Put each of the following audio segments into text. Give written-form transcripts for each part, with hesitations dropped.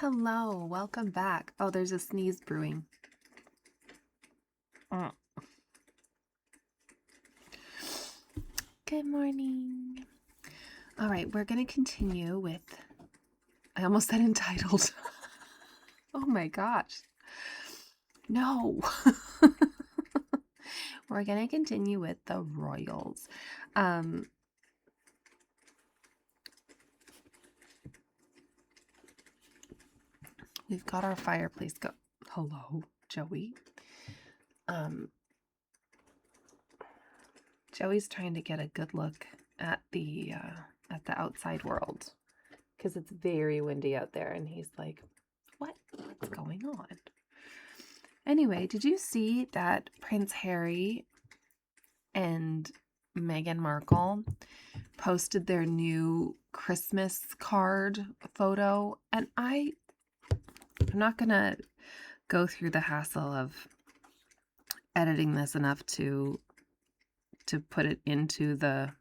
Hello, welcome back. Oh, there's a sneeze brewing. Mm. Good morning. All right, we're going to continue with, I almost said entitled. Oh my gosh. No. We're going to continue with the Royals. We've got our fireplace go. Hello, Joey. Joey's trying to get a good look at the outside world because it's very windy out there, and he's like, what's going on? Anyway, did you see that Prince Harry and Meghan Markle posted their new Christmas card photo? And I'm not gonna go through the hassle of editing this enough to put it into the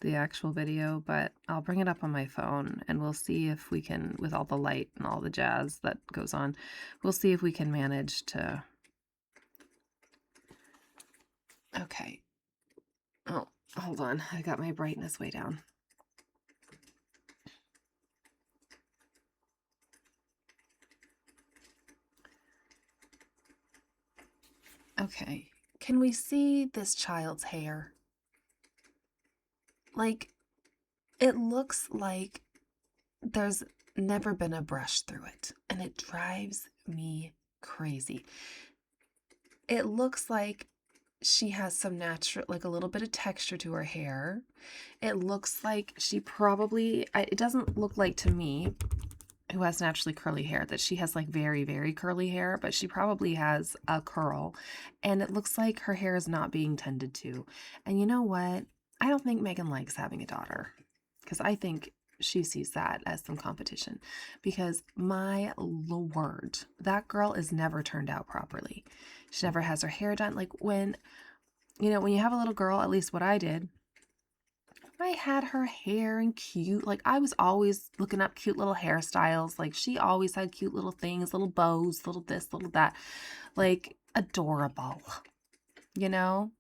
actual video, but I'll bring it up on my phone and we'll see if we can, with all the light and all the jazz that goes on, we'll see if we can manage to. Okay. Oh, hold on. I got my brightness way down. Okay. Can we see this child's hair? Like, it looks like there's never been a brush through it, and it drives me crazy. It looks like she has some natural, like a little bit of texture to her hair. It looks like she probably, it doesn't look like to me, who has naturally curly hair, that she has like very, very curly hair, but she probably has a curl, and it looks like her hair is not being tended to. And you know what? I don't think Meghan likes having a daughter, because I think she sees that as some competition, because my lord, that girl is never turned out properly. She never has her hair done. Like when you have a little girl, at least what I did, I had her hair and cute. Like I was always looking up cute little hairstyles. Like she always had cute little things, little bows, little this, little that. Like adorable, you know?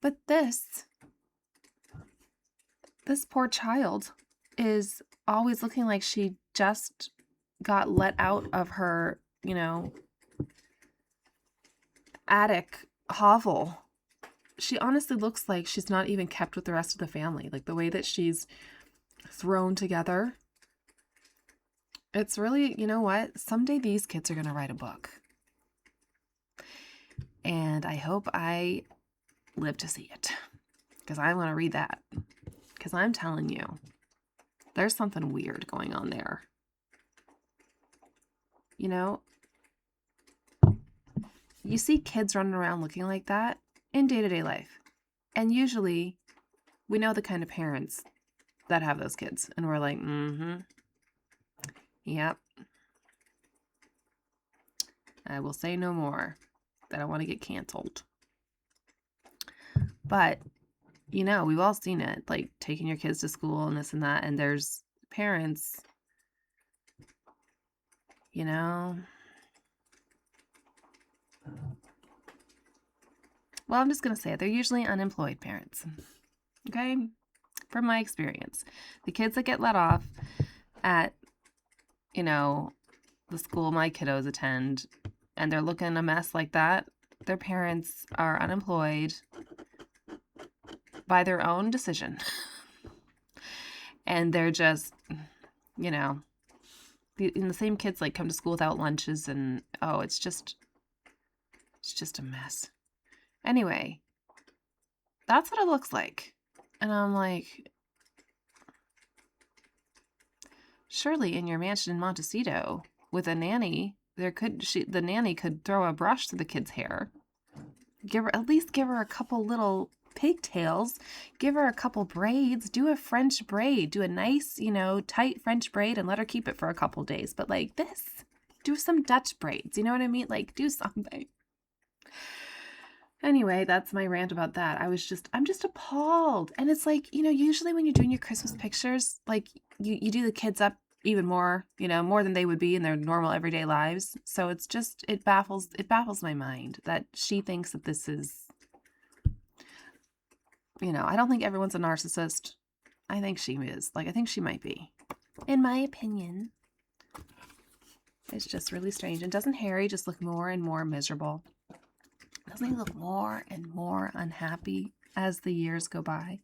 But this poor child is always looking like she just got let out of her, attic hovel. She honestly looks like she's not even kept with the rest of the family. Like the way that she's thrown together. It's really, you know what? Someday these kids are going to write a book. And I hope I live to see it. Because I want to read that. Because I'm telling you, there's something weird going on there. You know, you see kids running around looking like that in day-to-day life. And usually we know the kind of parents that have those kids. And we're like, yep. I will say no more. I don't want to get canceled. But, we've all seen it. Like taking your kids to school and this and that. And there's parents, Well, I'm just going to say it. They're usually unemployed parents. Okay? From my experience. The kids that get let off at, the school my kiddos attend, and they're looking a mess like that, their parents are unemployed by their own decision. And they're just, the same kids like come to school without lunches, and it's just a mess. Anyway, that's what it looks like. And I'm like, surely in your mansion in Montecito with a nanny, the nanny could throw a brush to the kid's hair. At least give her a couple little pigtails, give her a couple braids, do a French braid, do a nice, tight French braid and let her keep it for a couple days. But like this, do some Dutch braids, you know what I mean? Like do something. Anyway, that's my rant about that. I'm just appalled. And it's like, usually when you're doing your Christmas pictures, like you do the kids up even more, more than they would be in their normal everyday lives. So it baffles my mind that she thinks that this is, I don't think everyone's a narcissist. I think she is. Like, I think she might be. In my opinion. It's just really strange. And doesn't Harry just look more and more miserable? Doesn't he look more and more unhappy as the years go by?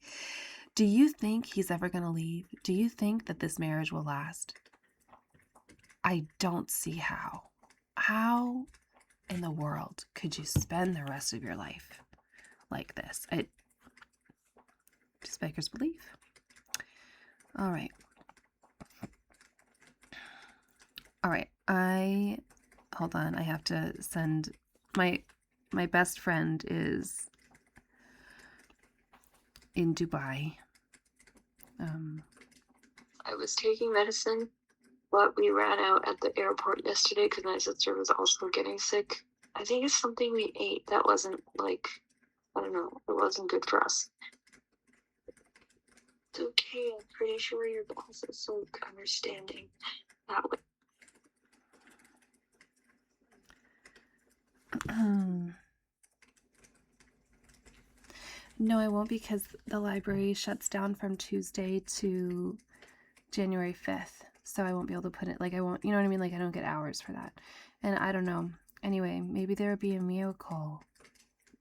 Do you think he's ever going to leave? Do you think that this marriage will last? I don't see how. How in the world could you spend the rest of your life like this? Just beggars belief. All right. Hold on. I have to send my best friend is in Dubai. I was taking medicine, but we ran out at the airport yesterday because my sister was also getting sick. I think it's something we ate that wasn't I don't know, it wasn't good for us. It's okay, I'm pretty sure your boss is so understanding that way. No, I won't, because the library shuts down from Tuesday to January 5th. So I won't be able to put it, I won't, you know what I mean? I don't get hours for that. And I don't know. Anyway, maybe there will be a miracle.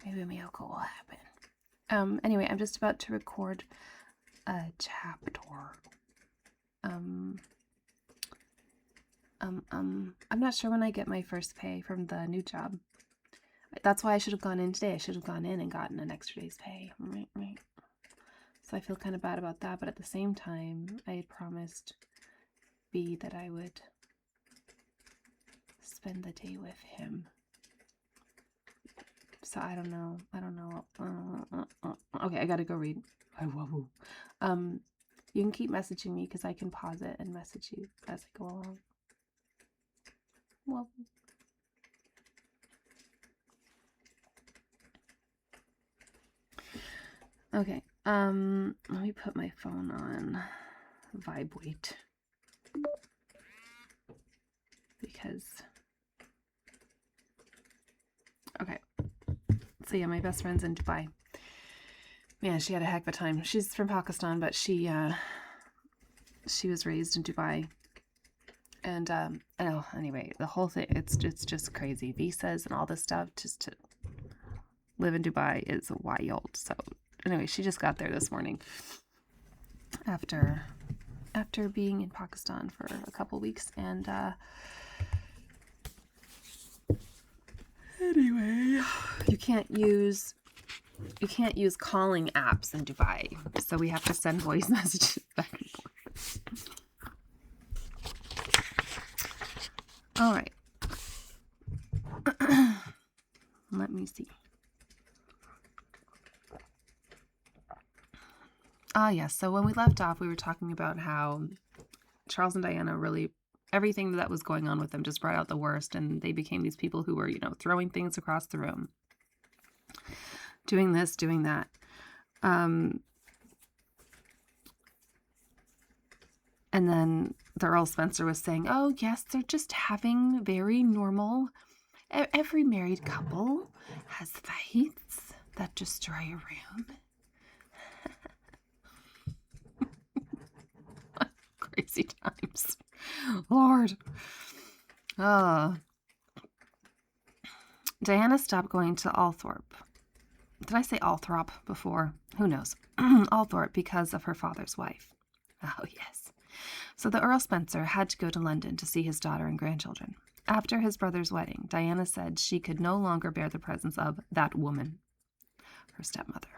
Maybe a miracle will happen. Anyway, I'm just about to record a chapter. I'm not sure when I get my first pay from the new job. That's why I should have gone in today. I should have gone in and gotten an extra day's pay. Right. So I feel kind of bad about that. But at the same time, I had promised B that I would spend the day with him. So I don't know. Okay, I gotta go read. You can keep messaging me because I can pause it and message you as I go along. Well. Okay, let me put my phone on vibrate because, okay, so yeah, my best friend's in Dubai. Man, she had a heck of a time. She's from Pakistan, but she was raised in Dubai. And, anyway, the whole thing, it's just crazy. Visas and all this stuff, just to live in Dubai is wild. So anyway, she just got there this morning after being in Pakistan for a couple weeks. And anyway, you can't use calling apps in Dubai, so we have to send voice messages back and forth. All right. Let me see. Yes. So when we left off, we were talking about how Charles and Diana really, everything that was going on with them just brought out the worst, and they became these people who were, throwing things across the room, doing this, doing that. And then the Earl Spencer was saying, oh, yes, they're just having very normal, every married couple has fights that destroy a room. Crazy times. Lord. Diana stopped going to Althorpe. Did I say Althorpe before? Who knows? Althorpe, because of her father's wife. Oh, yes. So the Earl Spencer had to go to London to see his daughter and grandchildren. After his brother's wedding, Diana said she could no longer bear the presence of that woman, her stepmother.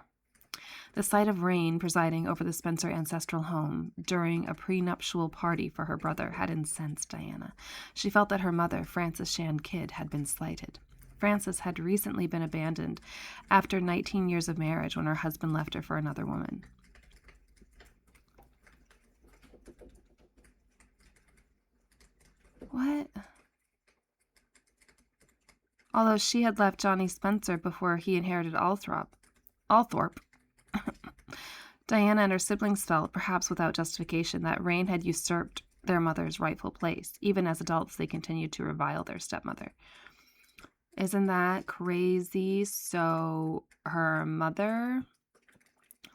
The sight of Rain presiding over the Spencer ancestral home during a prenuptial party for her brother had incensed Diana. She felt that her mother, Frances Shan Kidd, had been slighted. Frances had recently been abandoned after 19 years of marriage when her husband left her for another woman. What? although she had left Johnny Spencer before he inherited Althorpe. Diana and her siblings felt, perhaps without justification, that Rain had usurped their mother's rightful place. Even as adults, they continued to revile their stepmother. Isn't that crazy? So her mother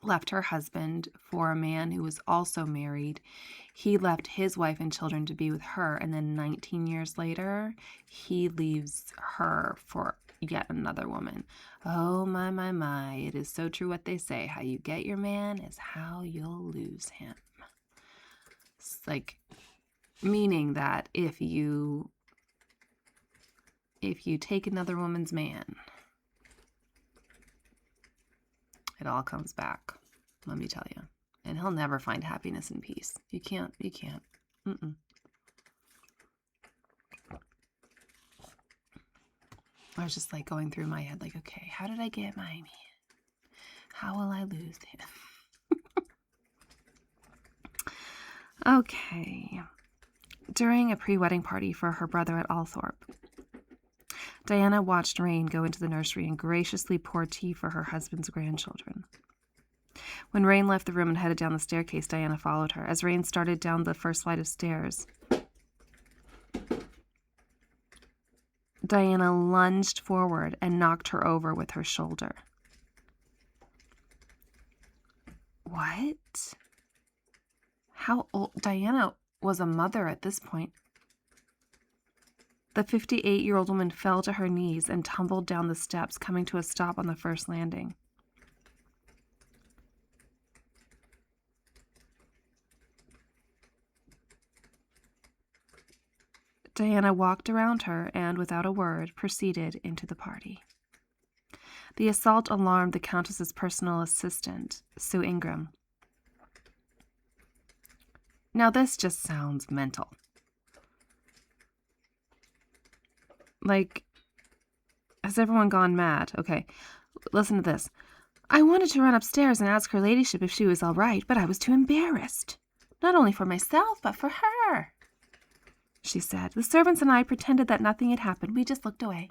left her husband for a man who was also married. He left his wife and children to be with her, and then 19 years later, he leaves her for yet another woman. Oh, my. It is so true what they say. How you get your man is how you'll lose him. It's like, meaning that if you take another woman's man, it all comes back, let me tell you. And he'll never find happiness and peace. You can't. Mm-mm. I was just like going through my head, like, okay, how did I get my man? How will I lose him? Okay. During a pre-wedding party for her brother at Althorpe, Diana watched Rain go into the nursery and graciously pour tea for her husband's grandchildren. When Rain left the room and headed down the staircase, Diana followed her. As Rain started down the first flight of stairs, Diana lunged forward and knocked her over with her shoulder. What? How old? Diana was a mother at this point. The 58-year-old woman fell to her knees and tumbled down the steps, coming to a stop on the first landing. Diana walked around her and, without a word, proceeded into the party. The assault alarmed the Countess's personal assistant, Sue Ingram. Now this just sounds mental. Like, has everyone gone mad? Okay, listen to this. I wanted to run upstairs and ask her ladyship if she was all right, but I was too embarrassed. Not only for myself, but for her, she said. The servants and I pretended that nothing had happened. We just looked away.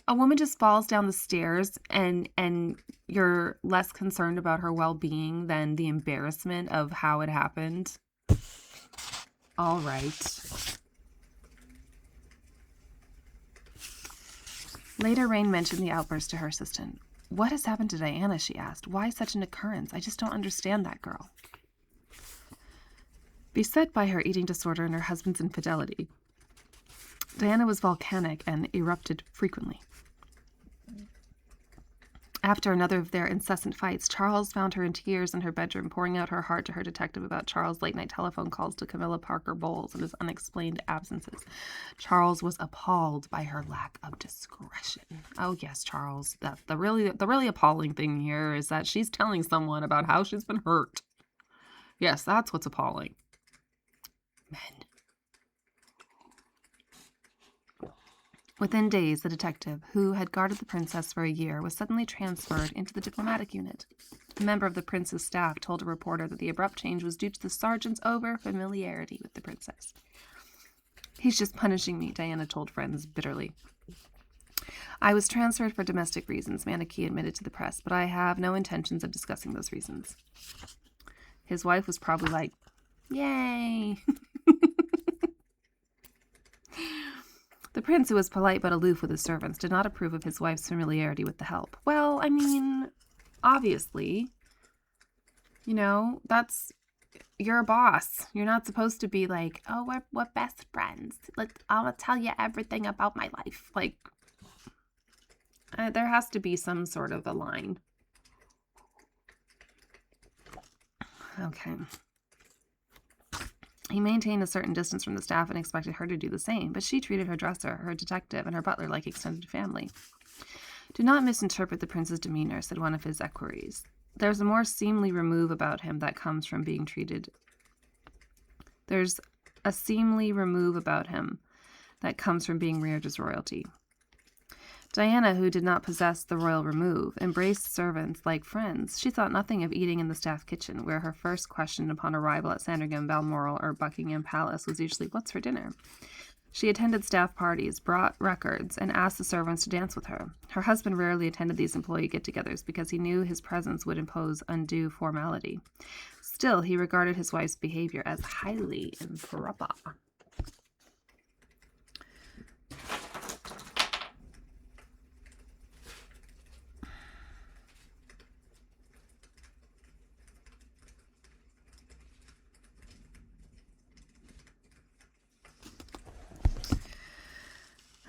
A woman just falls down the stairs and you're less concerned about her well-being than the embarrassment of how it happened. All right. Later, Rain mentioned the outburst to her assistant. What has happened to Diana, she asked. Why such an occurrence? I just don't understand that girl. Beset by her eating disorder and her husband's infidelity, Diana was volcanic and erupted frequently. After another of their incessant fights, Charles found her in tears in her bedroom, pouring out her heart to her detective about Charles' late-night telephone calls to Camilla Parker Bowles and his unexplained absences. Charles was appalled by her lack of discretion. Oh yes, Charles. That's the really appalling thing here is that she's telling someone about how she's been hurt. Yes, that's what's appalling. Men. Within days, the detective, who had guarded the princess for a year, was suddenly transferred into the diplomatic unit. A member of the prince's staff told a reporter that the abrupt change was due to the sergeant's over-familiarity with the princess. He's just punishing me, Diana told friends bitterly. I was transferred for domestic reasons, Manaki admitted to the press, but I have no intentions of discussing those reasons. His wife was probably like, yay! The prince, who was polite but aloof with his servants, did not approve of his wife's familiarity with the help. Well, I mean, obviously, you're a boss. You're not supposed to be like, oh, we're best friends. I'll tell you everything about my life. Like, there has to be some sort of a line. Okay. He maintained a certain distance from the staff and expected her to do the same, but she treated her dresser, her detective, and her butler like extended family. Do not misinterpret the prince's demeanor, said one of his equerries. There's a more seemly remove about him that comes from being treated. There's a seemly remove about him that comes from being reared as royalty. Diana, who did not possess the royal remove, embraced servants like friends. She thought nothing of eating in the staff kitchen, where her first question upon arrival at Sandringham, Balmoral, or Buckingham Palace was usually, "What's for dinner?" She attended staff parties, brought records, and asked the servants to dance with her. Her husband rarely attended these employee get-togethers because he knew his presence would impose undue formality. Still, he regarded his wife's behavior as highly improper.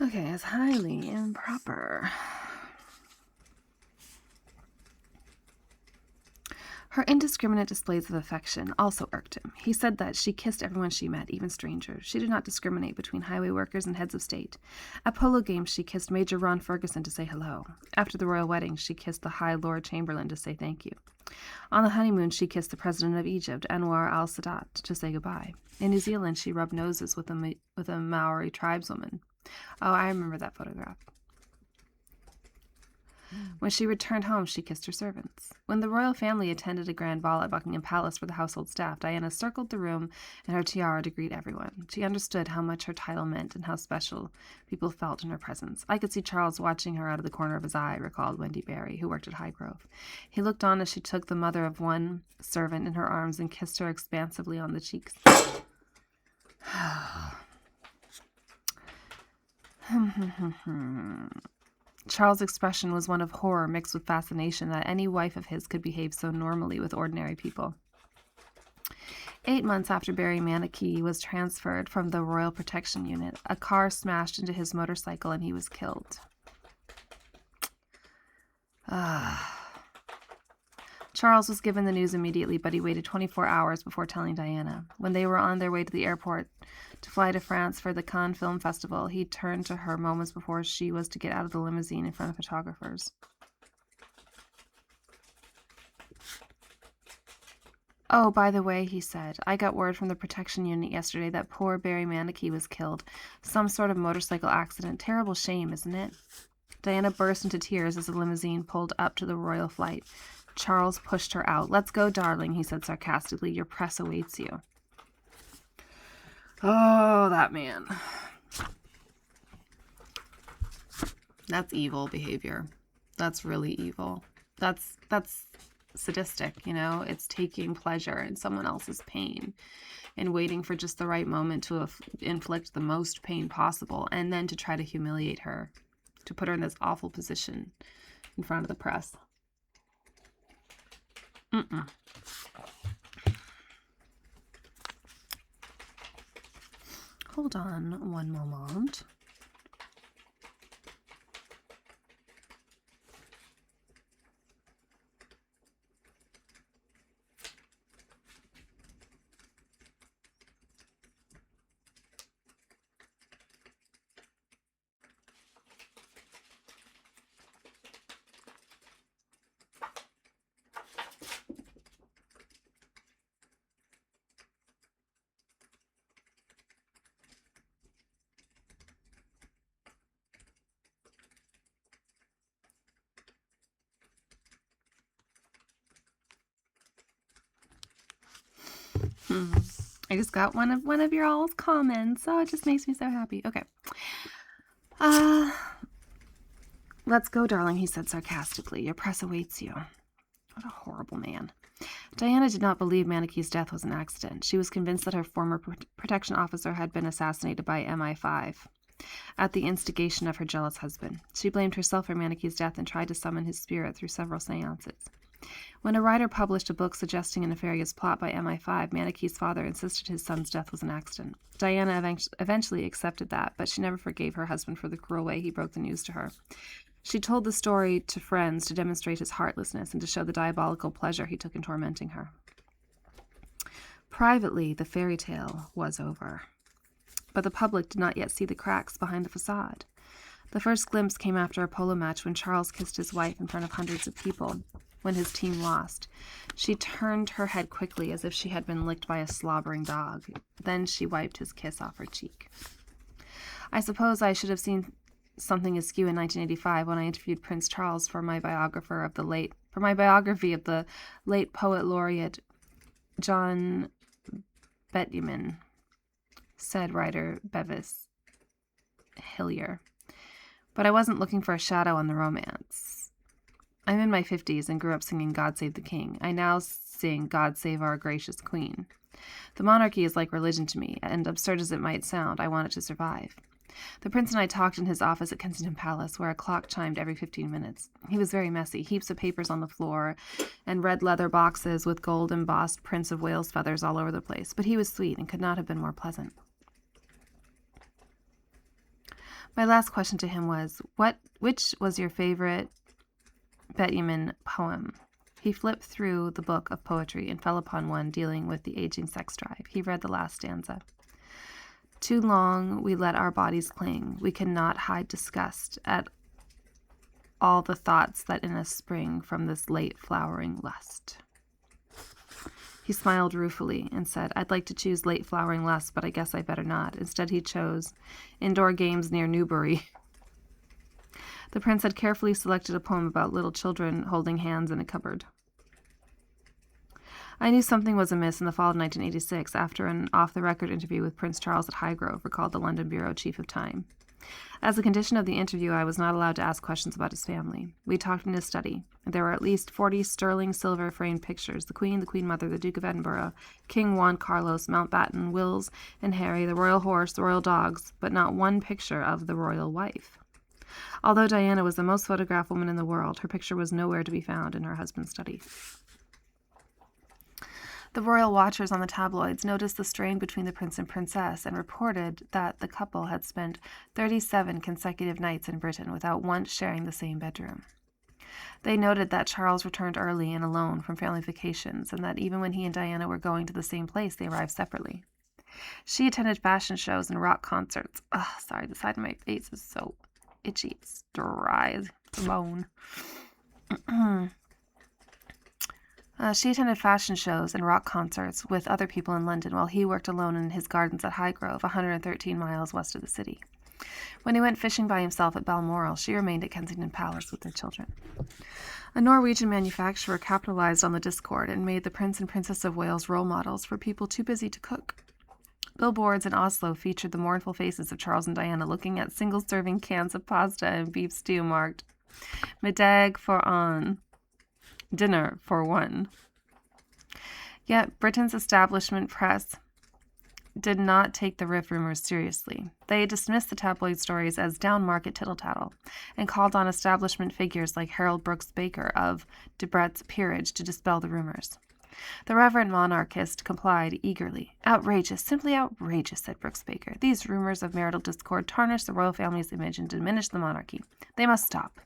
Okay, as highly improper. Her indiscriminate displays of affection also irked him. He said that she kissed everyone she met, even strangers. She did not discriminate between highway workers and heads of state. At polo games, she kissed Major Ron Ferguson to say hello. After the royal wedding, she kissed the High Lord Chamberlain to say thank you. On the honeymoon, she kissed the President of Egypt, Anwar al-Sadat, to say goodbye. In New Zealand, she rubbed noses with a Maori tribeswoman. Oh, I remember that photograph. When she returned home, she kissed her servants. When the royal family attended a grand ball at Buckingham Palace for the household staff, Diana circled the room in her tiara to greet everyone. She understood how much her title meant and how special people felt in her presence. I could see Charles watching her out of the corner of his eye, recalled Wendy Barry, who worked at Highgrove. He looked on as she took the mother of one servant in her arms and kissed her expansively on the cheeks. Charles' expression was one of horror mixed with fascination that any wife of his could behave so normally with ordinary people. 8 months after Barry Manicky was transferred from the Royal Protection Unit, a car smashed into his motorcycle and he was killed. Charles was given the news immediately, but he waited 24 hours before telling Diana. When they were on their way to the airport to fly to France for the Cannes Film Festival, he turned to her moments before she was to get out of the limousine in front of photographers. Oh, by the way, he said, I got word from the protection unit yesterday that poor Barry Manicky was killed. Some sort of motorcycle accident. Terrible shame, isn't it? Diana burst into tears as the limousine pulled up to the royal flight. Charles pushed her out. Let's go, darling, he said sarcastically. Your press awaits you. Oh, that man. That's evil behavior. That's really evil. That's sadistic, you know? It's taking pleasure in someone else's pain and waiting for just the right moment to inflict the most pain possible and then to try to humiliate her, to put her in this awful position in front of the press. Hold on one moment. I just got one of your all's comments, so it just makes me so happy. Okay. Let's go, darling, he said sarcastically. Your press awaits you. What a horrible man. Diana did not believe Manicky's death was an accident. She was convinced that her former protection officer had been assassinated by MI5 at the instigation of her jealous husband. She blamed herself for Manicky's death and tried to summon his spirit through several seances. When a writer published a book suggesting a nefarious plot by MI5, Manicky's father insisted his son's death was an accident. Diana eventually accepted that, but she never forgave her husband for the cruel way he broke the news to her. She told the story to friends to demonstrate his heartlessness and to show the diabolical pleasure he took in tormenting her. Privately, the fairy tale was over, but the public did not yet see the cracks behind the facade. The first glimpse came after a polo match when Charles kissed his wife in front of hundreds of people when his team lost. She turned her head quickly as if she had been licked by a slobbering dog. Then she wiped his kiss off her cheek. I suppose I should have seen something askew in 1985 when I interviewed Prince Charles for my biography of the late poet laureate John Betjeman, said writer Bevis Hillier. But I wasn't looking for a shadow on the romance. I'm in my 50s and grew up singing God Save the King. I now sing God Save Our Gracious Queen. The monarchy is like religion to me, and absurd as it might sound, I want it to survive. The prince and I talked in his office at Kensington Palace, where a clock chimed every 15 minutes. He was very messy, heaps of papers on the floor, and red leather boxes with gold-embossed Prince of Wales feathers all over the place, but he was sweet and could not have been more pleasant. My last question to him was, which was your favorite Benjamin poem? He flipped through the book of poetry and fell upon one dealing with the aging sex drive. He read the last stanza. Too long we let our bodies cling. We cannot hide disgust at all the thoughts that in us spring from this late flowering lust. He smiled ruefully and said, I'd like to choose late flowering lust, but I guess I better not. Instead, he chose indoor games near Newbury. The prince had carefully selected a poem about little children holding hands in a cupboard. I knew something was amiss in the fall of 1986 after an off-the-record interview with Prince Charles at Highgrove, recalled the London bureau chief of Time. As a condition of the interview, I was not allowed to ask questions about his family. We talked in his study. There were at least 40 sterling silver framed pictures: the Queen Mother, the Duke of Edinburgh, King Juan Carlos, Mountbatten, Wills and Harry, the royal horse, the royal dogs, but not one picture of the royal wife. Although Diana was the most photographed woman in the world, her picture was nowhere to be found in her husband's study. The royal watchers on the tabloids noticed the strain between the prince and princess and reported that the couple had spent 37 consecutive nights in Britain without once sharing the same bedroom. They noted that Charles returned early and alone from family vacations, and that even when he and Diana were going to the same place, they arrived separately. She attended fashion shows and rock concerts. Sorry, the side of my face is so itchy. It's dry as a bone. She attended fashion shows and rock concerts with other people in London while he worked alone in his gardens at Highgrove, 113 miles west of the city. When he went fishing by himself at Balmoral, she remained at Kensington Palace with their children. A Norwegian manufacturer capitalized on the discord and made the Prince and Princess of Wales role models for people too busy to cook. Billboards in Oslo featured the mournful faces of Charles and Diana looking at single-serving cans of pasta and beef stew marked "Middag for an," dinner for one. Yet Britain's establishment press did not take the Riff rumors seriously. They dismissed the tabloid stories as down-market tittle-tattle and called on establishment figures like Harold Brooks Baker of Debrett's Peerage to dispel the rumors. The reverend monarchist complied eagerly. Outrageous, simply outrageous, said Brooks Baker. These rumors of marital discord tarnish the royal family's image and diminish the monarchy. They must stop.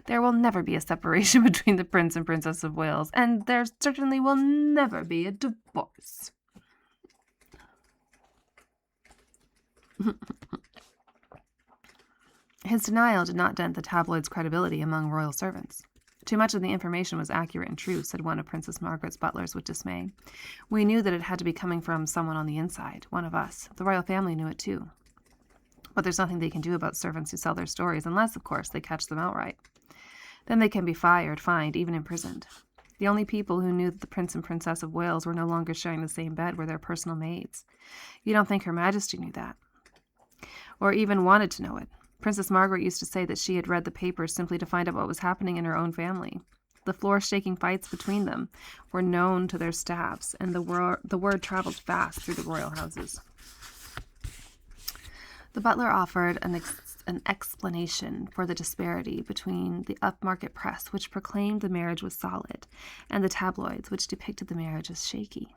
There will never be a separation between the Prince and Princess of Wales, and there certainly will never be a divorce. His denial did not dent the tabloid's credibility among royal servants. Too much of the information was accurate and true, said one of Princess Margaret's butlers with dismay. We knew that it had to be coming from someone on the inside, one of us. The royal family knew it too. But there's nothing they can do about servants who sell their stories, unless, of course, they catch them outright. Then they can be fired, fined, even imprisoned. The only people who knew that the Prince and Princess of Wales were no longer sharing the same bed were their personal maids. You don't think Her Majesty knew that? Or even wanted to know it. Princess Margaret used to say that she had read the papers simply to find out what was happening in her own family. The floor-shaking fights between them were known to their staffs, and the word traveled fast through the royal houses. The butler offered an explanation for the disparity between the upmarket press, which proclaimed the marriage was solid, and the tabloids, which depicted the marriage as shaky.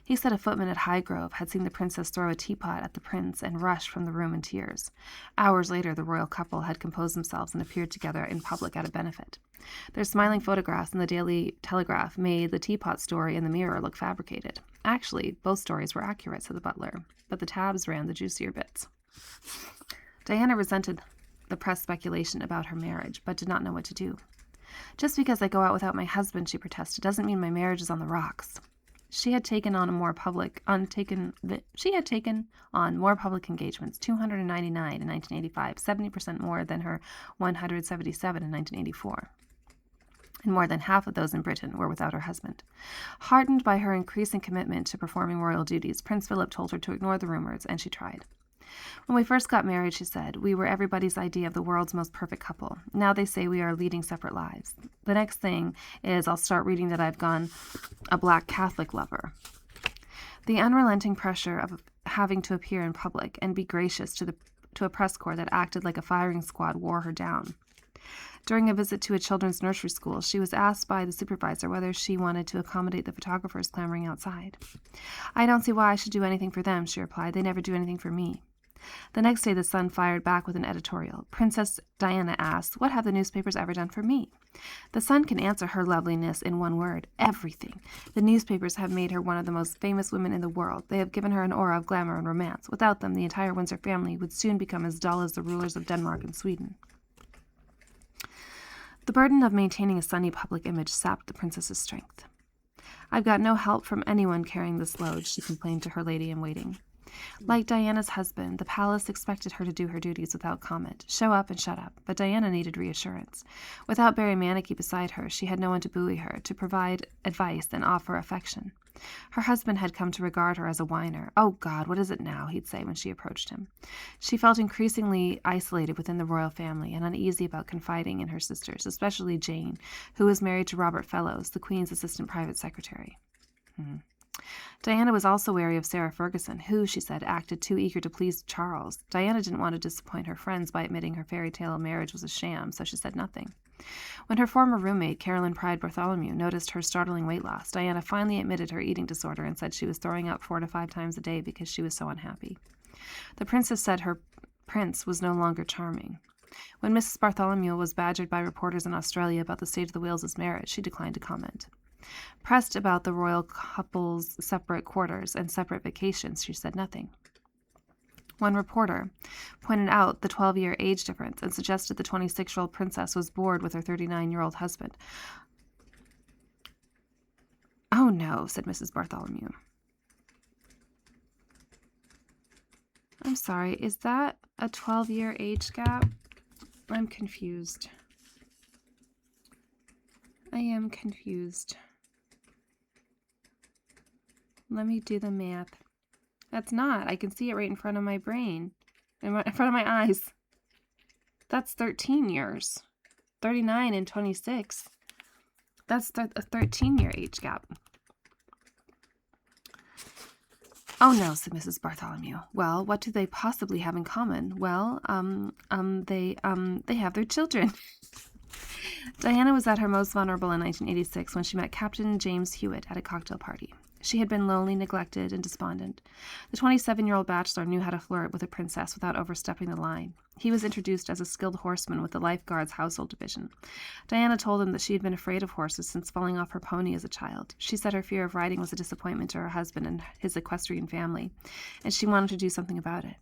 He said a footman at Highgrove had seen the princess throw a teapot at the prince and rush from the room in tears. Hours later, the royal couple had composed themselves and appeared together in public at a benefit. Their smiling photographs in the Daily Telegraph made the teapot story in the Mirror look fabricated. Actually, both stories were accurate, said the butler, but the tabs ran the juicier bits. Diana resented the press speculation about her marriage, but did not know what to do. Just because I go out without my husband, she protested, doesn't mean my marriage is on the rocks. She had taken on more public engagements, 299 in 1985, 70% more than her 177 in 1984. And more than half of those in Britain were without her husband. Heartened by her increasing commitment to performing royal duties, Prince Philip told her to ignore the rumors, and she tried. When we first got married, she said, we were everybody's idea of the world's most perfect couple. Now they say we are leading separate lives. The next thing is I'll start reading that I've gone a black Catholic lover. The unrelenting pressure of having to appear in public and be gracious to a press corps that acted like a firing squad wore her down. During a visit to a children's nursery school, she was asked by the supervisor whether she wanted to accommodate the photographers clamoring outside. I don't see why I should do anything for them, she replied. They never do anything for me. The next day, the Sun fired back with an editorial. Princess Diana asked, what have the newspapers ever done for me? The Sun can answer her loveliness in one word: everything. The newspapers have made her one of the most famous women in the world. They have given her an aura of glamour and romance. Without them, the entire Windsor family would soon become as dull as the rulers of Denmark and Sweden. The burden of maintaining a sunny public image sapped the princess's strength. I've got no help from anyone carrying this load, she complained to her lady-in-waiting. Like Diana's husband, the palace expected her to do her duties without comment, show up and shut up, but Diana needed reassurance. Without Barry Manicky beside her, she had no one to buoy her, to provide advice and offer affection. Her husband had come to regard her as a whiner. Oh, God, what is it now? He'd say when she approached him. She felt increasingly isolated within the royal family and uneasy about confiding in her sisters, especially Jane, who was married to Robert Fellows, the Queen's assistant private secretary. Diana was also wary of Sarah Ferguson, who, she said, acted too eager to please Charles. Diana didn't want to disappoint her friends by admitting her fairy tale marriage was a sham, so she said nothing. When her former roommate, Carolyn Pride Bartholomew, noticed her startling weight loss, Diana finally admitted her eating disorder and said she was throwing up 4 to 5 times a day because she was so unhappy. The princess said her prince was no longer charming. When Mrs. Bartholomew was badgered by reporters in Australia about the state of the Wales' marriage, she declined to comment. Pressed about the royal couple's separate quarters and separate vacations, she said nothing. One reporter pointed out the 12-year age difference and suggested the 26-year-old princess was bored with her 39-year-old husband. Oh, no, said Mrs. Bartholomew. I'm sorry, is that a 12-year age gap? I'm confused. I am confused. Let me do the math. That's not. I can see it right in front of my brain. In front of my eyes. That's 13 years. 39 and 26. That's a 13-year age gap. Oh, no, said Mrs. Bartholomew. Well, what do they possibly have in common? Well, they have their children. Diana was at her most vulnerable in 1986 when she met Captain James Hewitt at a cocktail party. She had been lonely, neglected, and despondent. The 27-year-old bachelor knew how to flirt with a princess without overstepping the line. He was introduced as a skilled horseman with the Lifeguards household division. Diana told him that she had been afraid of horses since falling off her pony as a child. She said her fear of riding was a disappointment to her husband and his equestrian family, and she wanted to do something about it.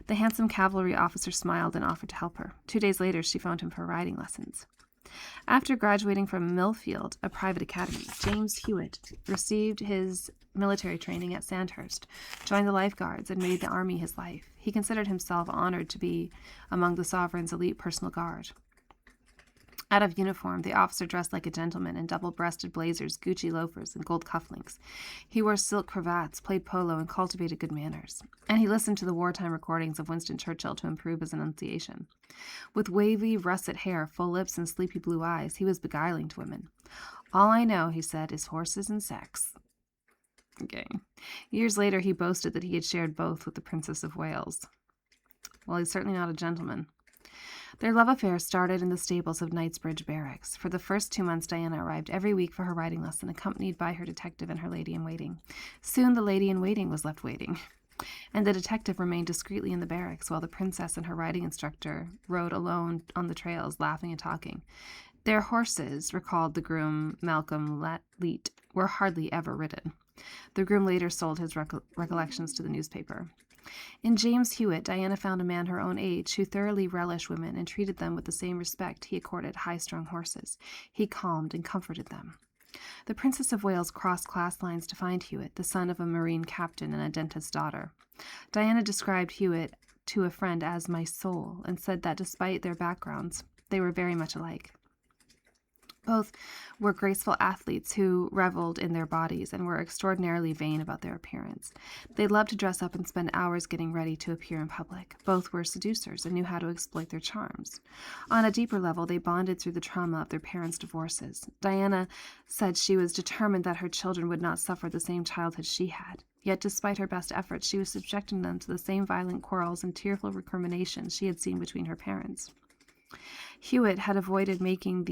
The handsome cavalry officer smiled and offered to help her. 2 days later, she phoned him for riding lessons. After graduating from Millfield, a private academy, James Hewitt received his military training at Sandhurst, joined the Lifeguards, and made the Army his life. He considered himself honored to be among the sovereign's elite personal guard. Out of uniform, the officer dressed like a gentleman in double-breasted blazers, Gucci loafers, and gold cufflinks. He wore silk cravats, played polo, and cultivated good manners. And he listened to the wartime recordings of Winston Churchill to improve his enunciation. With wavy, russet hair, full lips, and sleepy blue eyes, he was beguiling to women. All I know, he said, is horses and sex. Okay. Years later, he boasted that he had shared both with the Princess of Wales. Well, he's certainly not a gentleman. Their love affair started in the stables of Knightsbridge Barracks. For the first 2 months, Diana arrived every week for her riding lesson, accompanied by her detective and her lady-in-waiting. Soon the lady-in-waiting was left waiting, and the detective remained discreetly in the barracks while the princess and her riding instructor rode alone on the trails, laughing and talking. Their horses, recalled the groom Malcolm Leet, were hardly ever ridden. The groom later sold his recollections to the newspaper. In James Hewitt, Diana found a man her own age who thoroughly relished women and treated them with the same respect he accorded high-strung horses. He calmed and comforted them. The Princess of Wales crossed class lines to find Hewitt, the son of a marine captain and a dentist's daughter. Diana described Hewitt to a friend as my soul and said that despite their backgrounds, they were very much alike. Both were graceful athletes who reveled in their bodies and were extraordinarily vain about their appearance. They loved to dress up and spend hours getting ready to appear in public. Both were seducers and knew how to exploit their charms. On a deeper level, they bonded through the trauma of their parents' divorces. Diana said she was determined that her children would not suffer the same childhood she had. Yet, despite her best efforts, she was subjecting them to the same violent quarrels and tearful recriminations she had seen between her parents. Hewitt had avoided making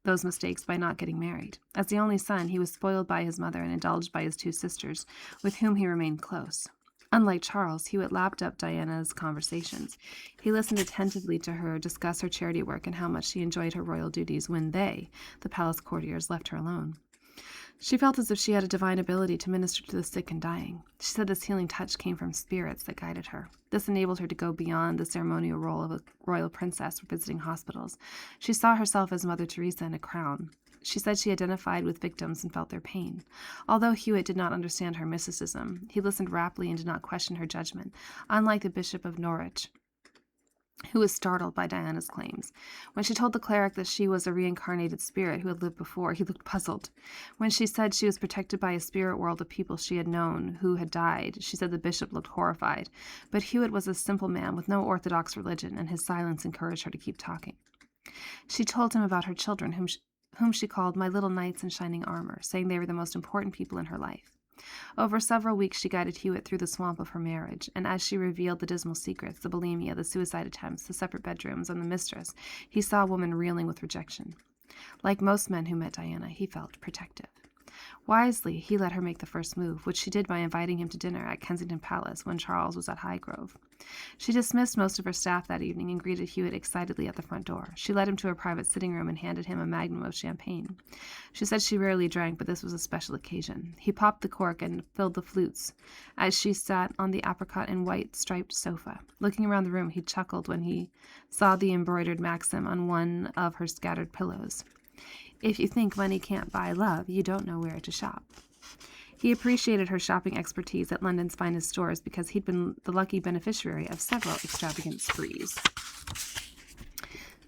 those mistakes by not getting married. As the only son, he was spoiled by his mother and indulged by his two sisters, with whom he remained close. Unlike Charles, Hewitt lapped up Diana's conversations. He listened attentively to her discuss her charity work and how much she enjoyed her royal duties when they, the palace courtiers, left her alone. She felt as if she had a divine ability to minister to the sick and dying. She said this healing touch came from spirits that guided her. This enabled her to go beyond the ceremonial role of a royal princess visiting hospitals. She saw herself as Mother Teresa in a crown. She said she identified with victims and felt their pain. Although Hewitt did not understand her mysticism, he listened raptly and did not question her judgment, unlike the Bishop of Norwich, who was startled by Diana's claims. When she told the cleric that she was a reincarnated spirit who had lived before, he looked puzzled. When she said she was protected by a spirit world of people she had known who had died, she said the bishop looked horrified. But Hewitt was a simple man with no orthodox religion, and his silence encouraged her to keep talking. She told him about her children, whom she called my little knights in shining armor, saying they were the most important people in her life. Over several weeks, she guided Hewitt through the swamp of her marriage, and as she revealed the dismal secrets, the bulimia, the suicide attempts, the separate bedrooms, and the mistress, he saw a woman reeling with rejection. Like most men who met Diana, he felt protective. Wisely, he let her make the first move, which she did by inviting him to dinner at Kensington Palace when Charles was at Highgrove. She dismissed most of her staff that evening and greeted Hewitt excitedly at the front door. She led him to her private sitting room and handed him a magnum of champagne. She said she rarely drank, but this was a special occasion. He popped the cork and filled the flutes as she sat on the apricot and white striped sofa. Looking around the room, he chuckled when he saw the embroidered maxim on one of her scattered pillows. If you think money can't buy love, you don't know where to shop. He appreciated her shopping expertise at London's finest stores because he'd been the lucky beneficiary of several extravagant sprees.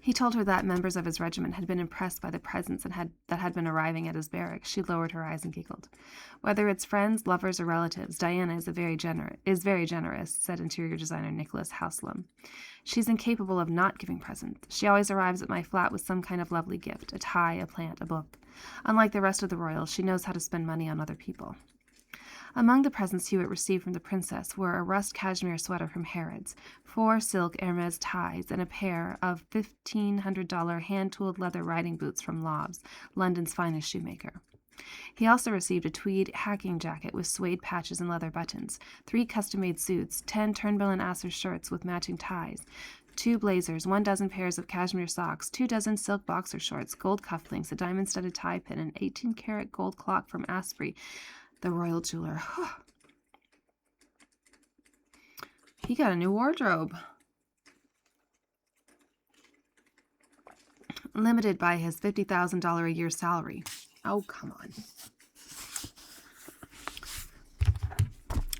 He told her that members of his regiment had been impressed by the presents that had been arriving at his barracks. She lowered her eyes and giggled. Whether it's friends, lovers, or relatives, Diana is very generous, said interior designer Nicholas Haslam. She's incapable of not giving presents. She always arrives at my flat with some kind of lovely gift, a tie, a plant, a book. Unlike the rest of the royals, she knows how to spend money on other people. Among the presents Hewitt received from the princess were a rust cashmere sweater from Harrods, 4 silk Hermes ties, and a pair of $1,500 hand-tooled leather riding boots from Lobbs, London's finest shoemaker. He also received a tweed hacking jacket with suede patches and leather buttons, 3 custom-made suits, 10 Turnbull and Asser shirts with matching ties, 2 blazers, 12 pairs of cashmere socks, 24 silk boxer shorts, gold cufflinks, a diamond-studded tie pin, and an 18-karat gold clock from Asprey, the royal jeweler. He got a new wardrobe. Limited by his $50,000 a year salary. Oh, come on.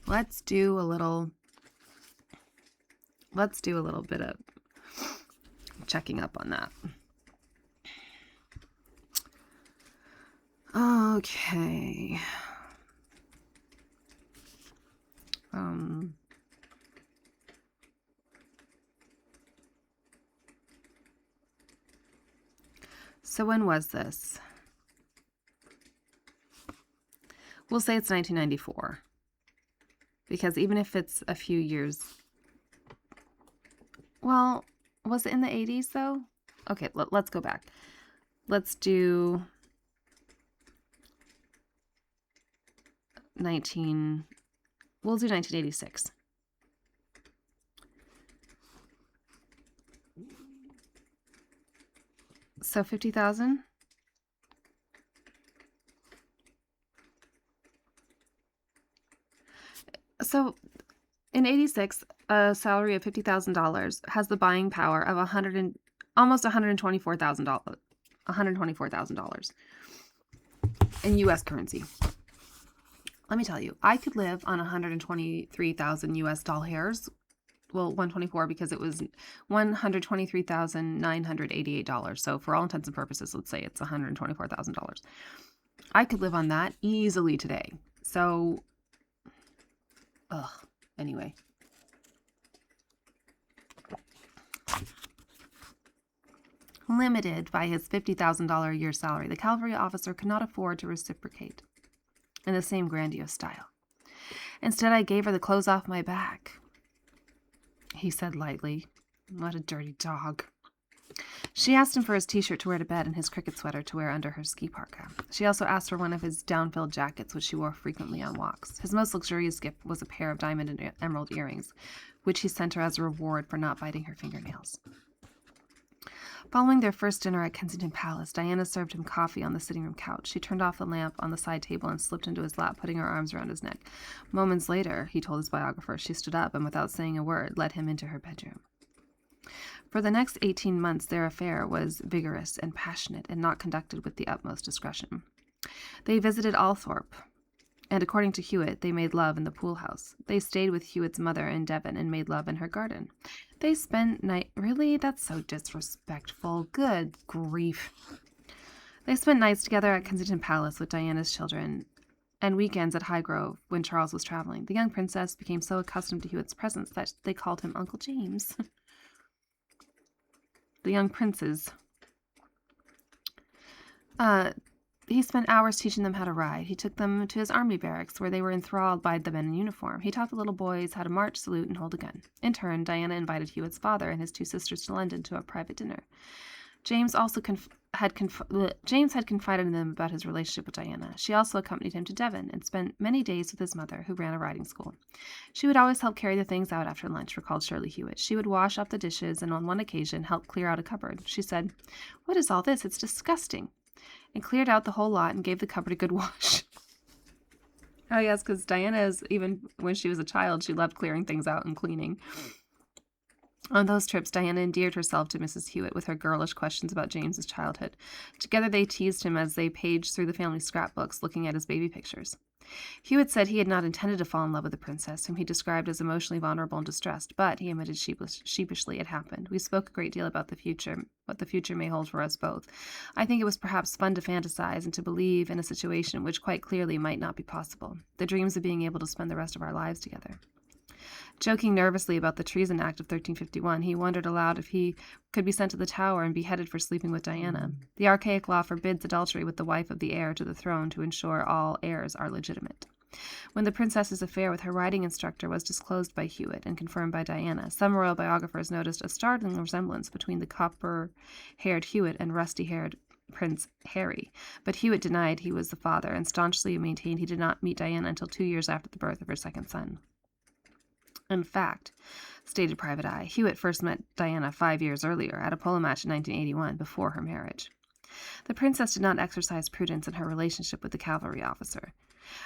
Let's do a little bit of checking up on that. Okay. So when was this? We'll say it's 1994. Because even if it's a few years... Well, was it in the 80s, though? Okay, let's go back. Let's do... We'll do 1986. So 50,000? So in 86, a salary of $50,000 has the buying power of almost $124,000. $124,000 in US currency. Let me tell you, I could live on 123,000 US doll hairs 124 because it was $123,988. So for all intents and purposes, let's say it's $124,000. I could live on that easily today. So, anyway. Limited by his $50,000 a year salary, the cavalry officer could not afford to reciprocate in the same grandiose style. Instead, I gave her the clothes off my back, he said lightly. What a dirty dog. She asked him for his t-shirt to wear to bed and his cricket sweater to wear under her ski parka. She also asked for one of his down-filled jackets, which she wore frequently on walks. His most luxurious gift was a pair of diamond and emerald earrings, which he sent her as a reward for not biting her fingernails. Following their first dinner at Kensington Palace, Diana served him coffee on the sitting room couch. She turned off the lamp on the side table and slipped into his lap, putting her arms around his neck. Moments later, he told his biographer, she stood up and, without saying a word, led him into her bedroom. For the next 18 months, their affair was vigorous and passionate and not conducted with the utmost discretion. They visited Althorpe, and according to Hewitt, they made love in the pool house. They stayed with Hewitt's mother in Devon and made love in her garden. They spent Really? That's so disrespectful. Good grief. They spent nights together at Kensington Palace with Diana's children and weekends at Highgrove when Charles was traveling. The young princess became so accustomed to Hewitt's presence that they called him Uncle James. The young princes. He spent hours teaching them how to ride. He took them to his army barracks, where they were enthralled by the men in uniform. He taught the little boys how to march, salute, and hold a gun. In turn, Diana invited Hewitt's father and his two sisters to London to a private dinner. James had confided in them about his relationship with Diana. She also accompanied him to Devon and spent many days with his mother, who ran a riding school. She would always help carry the things out after lunch, recalled Shirley Hewitt. She would wash up the dishes and on one occasion help clear out a cupboard. She said, "What is all this? It's disgusting," and cleared out the whole lot and gave the cupboard a good wash. Oh, yes, because Diana, even when she was a child, she loved clearing things out and cleaning. On those trips, Diana endeared herself to Mrs. Hewitt with her girlish questions about James's childhood. Together they teased him as they paged through the family scrapbooks, looking at his baby pictures. Hewitt said he had not intended to fall in love with the princess, whom he described as emotionally vulnerable and distressed, but, he admitted sheepishly, it happened. We spoke a great deal about the future, what the future may hold for us both. I think it was perhaps fun to fantasize and to believe in a situation which quite clearly might not be possible, the dreams of being able to spend the rest of our lives together. Joking nervously about the Treason Act of 1351, he wondered aloud if he could be sent to the Tower and beheaded for sleeping with Diana. The archaic law forbids adultery with the wife of the heir to the throne to ensure all heirs are legitimate. When the princess's affair with her riding instructor was disclosed by Hewitt and confirmed by Diana, some royal biographers noticed a startling resemblance between the copper-haired Hewitt and rusty-haired Prince Harry, but Hewitt denied he was the father and staunchly maintained he did not meet Diana until 2 years after the birth of her second son. In fact, stated Private Eye, Hewitt first met Diana 5 years earlier at a polo match in 1981, before her marriage. The princess did not exercise prudence in her relationship with the cavalry officer.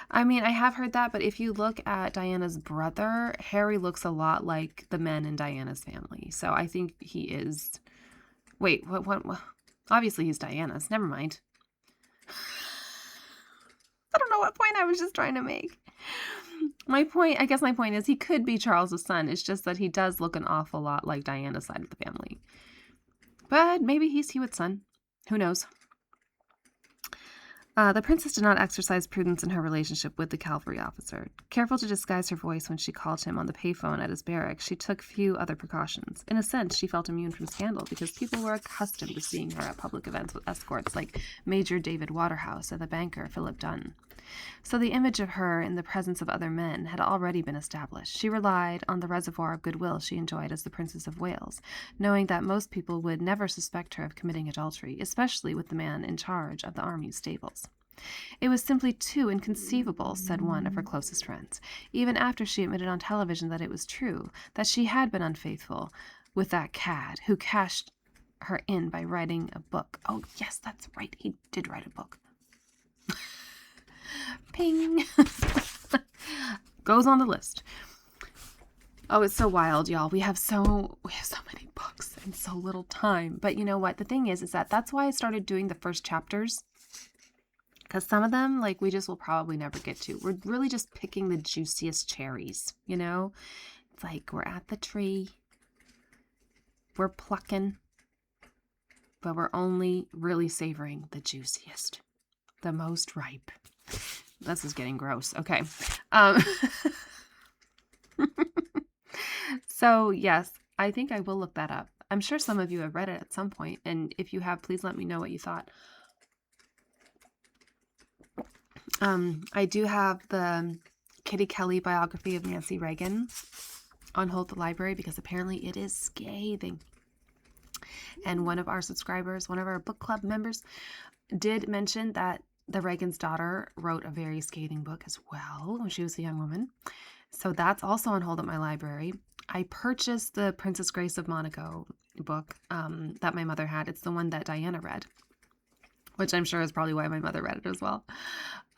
I mean, I have heard that, but if you look at Diana's brother, Harry looks a lot like the men in Diana's family. So I think he is... Wait, what? Obviously he's Diana's. Never mind. I don't know what point I was just trying to make. My point is he could be Charles's son. It's just that he does look an awful lot like Diana's side of the family. But maybe he's Hewitt's son. Who knows? The princess did not exercise prudence in her relationship with the cavalry officer. Careful to disguise her voice when she called him on the payphone at his barracks, she took few other precautions. In a sense, she felt immune from scandal because people were accustomed to seeing her at public events with escorts like Major David Waterhouse and the banker Philip Dunn. So the image of her in the presence of other men had already been established. She relied on the reservoir of goodwill she enjoyed as the Princess of Wales, knowing that most people would never suspect her of committing adultery, especially with the man in charge of the army's stables. It was simply too inconceivable, said one of her closest friends, even after she admitted on television that it was true, that she had been unfaithful with that cad who cashed her in by writing a book. Oh, yes, that's right. He did write a book. Ping. Goes on the list. Oh, it's so wild, y'all. We have so many books and so little time. But you know what? The thing is that that's why I started doing the first chapters. Because some of them, we just will probably never get to. We're really just picking the juiciest cherries, you know? It's like we're at the tree, we're plucking, but we're only really savoring the juiciest, the most ripe. This is getting gross. Okay. So yes, I think I will look that up. I'm sure some of you have read it at some point, and if you have, please let me know what you thought. I do have the Kitty Kelly biography of Nancy Reagan on hold at the library because apparently it is scathing. And one of our subscribers, one of our book club members, did mention that the Reagan's daughter wrote a very scathing book as well when she was a young woman. So that's also on hold at my library. I purchased the Princess Grace of Monaco book that my mother had. It's the one that Diana read, which I'm sure is probably why my mother read it as well.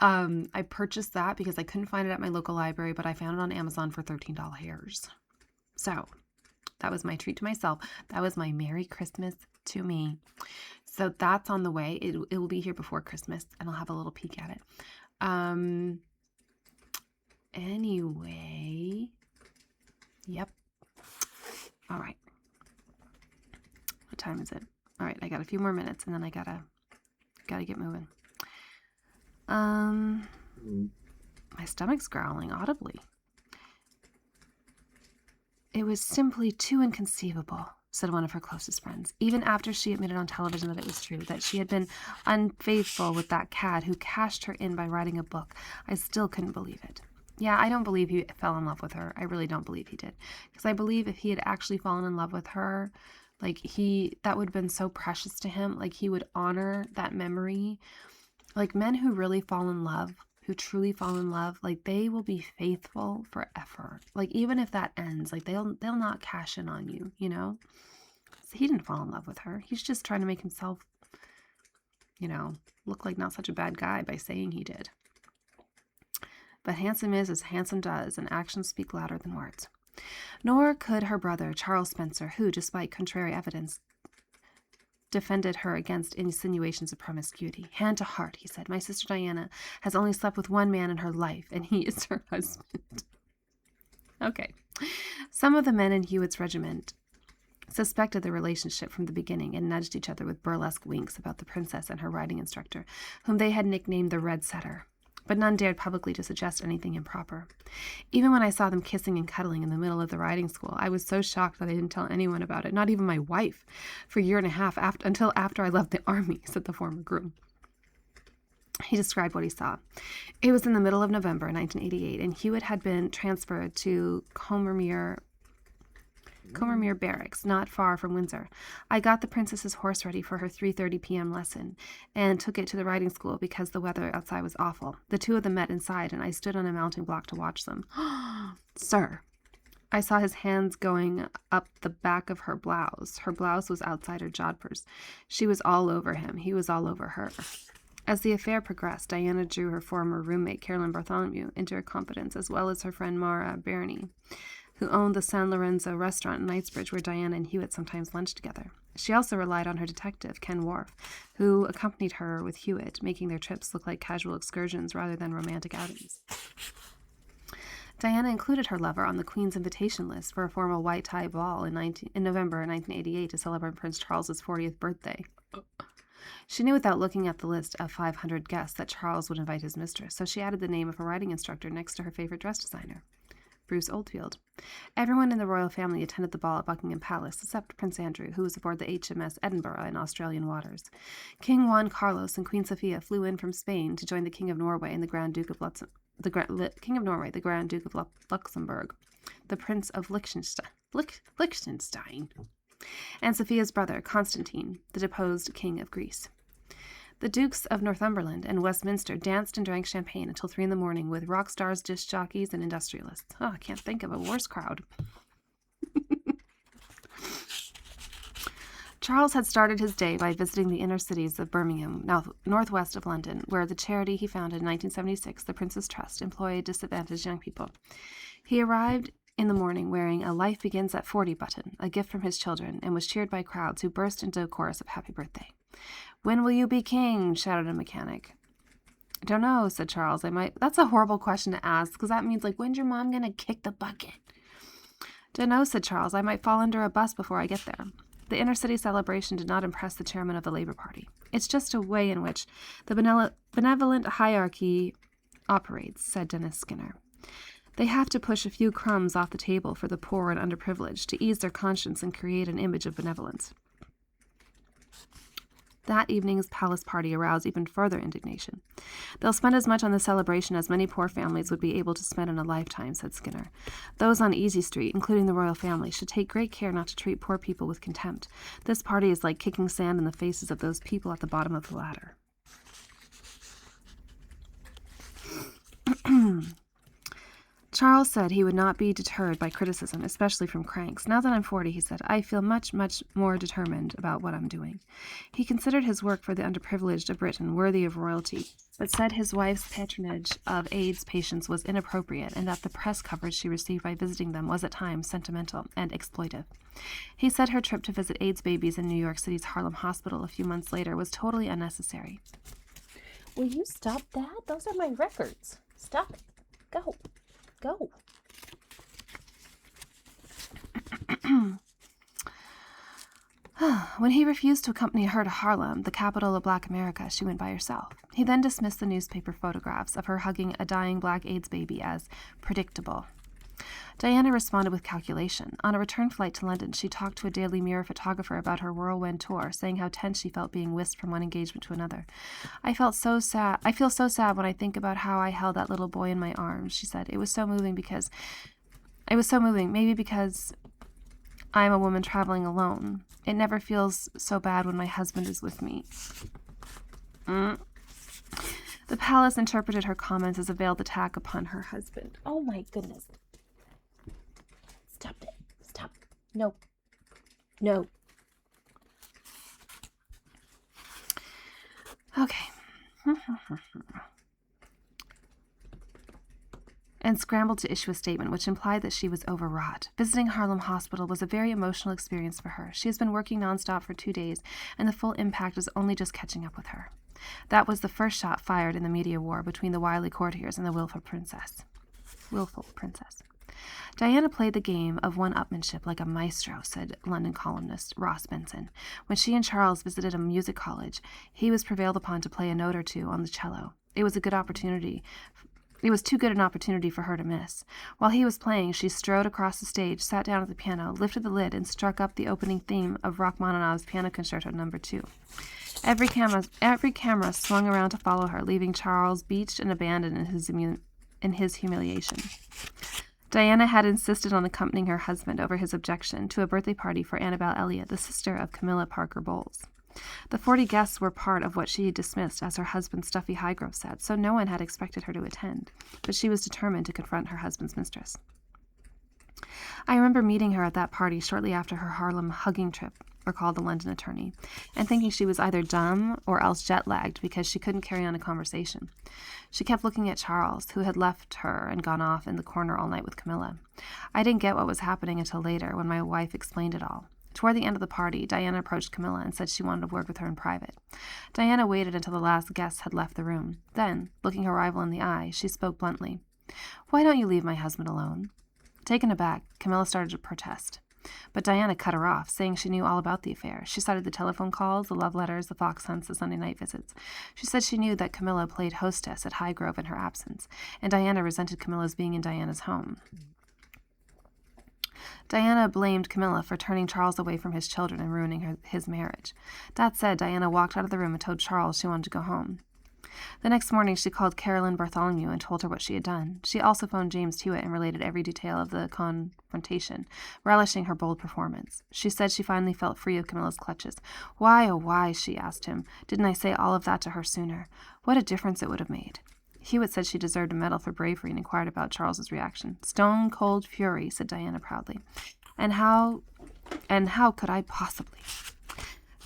I purchased that because I couldn't find it at my local library, but I found it on Amazon for $13. So that was my treat to myself. That was my Merry Christmas to me. So that's on the way. It will be here before Christmas, and I'll have a little peek at it. Anyway, yep. All right. What time is it? All right, I got a few more minutes, and then I gotta get moving. My stomach's growling audibly. It was simply too inconceivable, said one of her closest friends, even after she admitted on television that it was true, that she had been unfaithful with that cad who cashed her in by writing a book. I still couldn't believe it. Yeah, I don't believe he fell in love with her. I really don't believe he did. Because I believe if he had actually fallen in love with her, like that would have been so precious to him. Like he would honor that memory. Like men who really fall in love, who truly fall in love, like they will be faithful forever. Like even if that ends, like they'll not cash in on you, you know? So he didn't fall in love with her. He's just trying to make himself, look like not such a bad guy by saying he did. But handsome is as handsome does, and actions speak louder than words. Nor could her brother, Charles Spencer, who, despite contrary evidence, defended her against insinuations of promiscuity. Hand to heart, he said, my sister Diana has only slept with one man in her life, and he is her husband. Okay. Some of the men in Hewitt's regiment suspected the relationship from the beginning and nudged each other with burlesque winks about the princess and her riding instructor, whom they had nicknamed the Red Setter. But none dared publicly to suggest anything improper. Even when I saw them kissing and cuddling in the middle of the riding school, I was so shocked that I didn't tell anyone about it, not even my wife, for a year and a half until after I left the army, said the former groom. He described what he saw. It was in the middle of November 1988, and Hewitt had been transferred to Combermere Barracks, not far from Windsor. I got the princess's horse ready for her 3:30 p.m. lesson and took it to the riding school because the weather outside was awful. The two of them met inside, and I stood on a mounting block to watch them. Sir, I saw his hands going up the back of her blouse. Her blouse was outside her jodhpurs. She was all over him. He was all over her. As the affair progressed, Diana drew her former roommate, Carolyn Bartholomew, into her confidence, as well as her friend Mara Barney, who owned the San Lorenzo restaurant in Knightsbridge where Diana and Hewitt sometimes lunched together. She also relied on her detective, Ken Wharf, who accompanied her with Hewitt, making their trips look like casual excursions rather than romantic outings. Diana included her lover on the Queen's invitation list for a formal white tie ball in November 1988 to celebrate Prince Charles's 40th birthday. She knew without looking at the list of 500 guests that Charles would invite his mistress, so she added the name of a riding instructor next to her favorite dress designer, Bruce Oldfield. Everyone in the royal family attended the ball at Buckingham Palace, except Prince Andrew, who was aboard the HMS Edinburgh in Australian waters. King Juan Carlos and Queen Sophia flew in from Spain to join the King of Norway and the Grand Duke of Luxembourg, the Prince of Liechtenstein, and Sophia's brother, Constantine, the deposed King of Greece. The Dukes of Northumberland and Westminster danced and drank champagne until 3 a.m. with rock stars, disc jockeys, and industrialists. Oh, I can't think of a worse crowd. Charles had started his day by visiting the inner cities of Birmingham, northwest of London, where the charity he founded in 1976, the Prince's Trust, employed disadvantaged young people. He arrived in the morning wearing a Life Begins at 40 button, a gift from his children, and was cheered by crowds who burst into a chorus of happy birthday. When will you be king? Shouted a mechanic. I don't know, said Charles. That's a horrible question to ask, because that means, like, when's your mom going to kick the bucket? "Dunno," said Charles. "I might fall under a bus before I get there." The inner-city celebration did not impress the chairman of the Labour Party. "It's just a way in which the benevolent hierarchy operates," said Dennis Skinner. "They have to push a few crumbs off the table for the poor and underprivileged to ease their conscience and create an image of benevolence." That evening's palace party aroused even further indignation. "They'll spend as much on the celebration as many poor families would be able to spend in a lifetime," said Skinner. "Those on Easy Street, including the royal family, should take great care not to treat poor people with contempt. This party is like kicking sand in the faces of those people at the bottom of the ladder." Charles said he would not be deterred by criticism, especially from cranks. "Now that I'm 40, he said, I feel much, much more determined about what I'm doing." He considered his work for the underprivileged of Britain worthy of royalty, but said his wife's patronage of AIDS patients was inappropriate and that the press coverage she received by visiting them was at times sentimental and exploitive. He said her trip to visit AIDS babies in New York City's Harlem Hospital a few months later was totally unnecessary. Will you stop that? Those are my records. Stop it. Go. Go. When he refused to accompany her to Harlem, the capital of Black America, she went by herself. He then dismissed the newspaper photographs of her hugging a dying Black AIDS baby as predictable. Diana responded with calculation. On a return flight to London, she talked to a Daily Mirror photographer about her whirlwind tour, saying how tense she felt being whisked from one engagement to another. I feel so sad when I think about how I held that little boy in my arms," she said. It was so moving, maybe because I am a woman traveling alone. It never feels so bad when my husband is with me." The palace interpreted her comments as a veiled attack upon her husband. Oh my goodness. Stop it. Stop. No. No. Okay. And scrambled to issue a statement which implied that she was overwrought. Visiting Harlem Hospital was a very emotional experience for her. She has been working nonstop for 2 days, and the full impact is only just catching up with her. That was the first shot fired in the media war between the wily courtiers and the willful princess. "Diana played the game of one-upmanship like a maestro," said London columnist Ross Benson. "When she and Charles visited a music college, he was prevailed upon to play a note or two on the cello. It was too good an opportunity for her to miss. While he was playing, she strode across the stage, sat down at the piano, lifted the lid, and struck up the opening theme of Rachmaninoff's Piano Concerto No. 2. Every camera swung around to follow her, leaving Charles beached and abandoned in his humiliation." Diana had insisted on accompanying her husband over his objection to a birthday party for Annabel Elliot, the sister of Camilla Parker Bowles. The 40 guests were part of what she dismissed as her husband's stuffy Highgrove set, so no one had expected her to attend, but she was determined to confront her husband's mistress. "I remember meeting her at that party shortly after her Harlem hugging trip," recalled the London attorney, "and thinking she was either dumb or else jet-lagged because she couldn't carry on a conversation. She kept looking at Charles, who had left her and gone off in the corner all night with Camilla. I didn't get what was happening until later, when my wife explained it all. Toward the end of the party, Diana approached Camilla and said she wanted a word with her in private. Diana waited until the last guest had left the room. Then, looking her rival in the eye, she spoke bluntly. "Why don't you leave my husband alone?" Taken aback, Camilla started to protest. But Diana cut her off, saying she knew all about the affair. She cited the telephone calls, the love letters, the fox hunts, the Sunday night visits. She said she knew that Camilla played hostess at Highgrove in her absence, and Diana resented Camilla's being in Diana's home. Diana blamed Camilla for turning Charles away from his children and ruining his marriage. That said, Diana walked out of the room and told Charles she wanted to go home. The next morning, she called Carolyn Bartholomew and told her what she had done. She also phoned James Hewitt and related every detail of the confrontation, relishing her bold performance. She said she finally felt free of Camilla's clutches. "Why, oh why," she asked him, "didn't I say all of that to her sooner? What a difference it would have made." Hewitt said she deserved a medal for bravery and inquired about Charles's reaction. "Stone-cold fury," said Diana proudly. And how could I possibly?"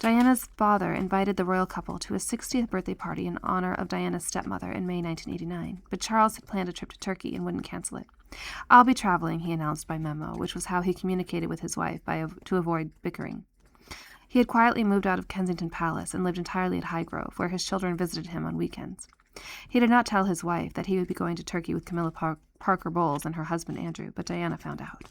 Diana's father invited the royal couple to a 60th birthday party in honor of Diana's stepmother in May 1989, but Charles had planned a trip to Turkey and wouldn't cancel it. "I'll be traveling," he announced by memo, which was how he communicated with his wife to avoid bickering. He had quietly moved out of Kensington Palace and lived entirely at Highgrove, where his children visited him on weekends. He did not tell his wife that he would be going to Turkey with Camilla Parker Bowles and her husband Andrew, but Diana found out.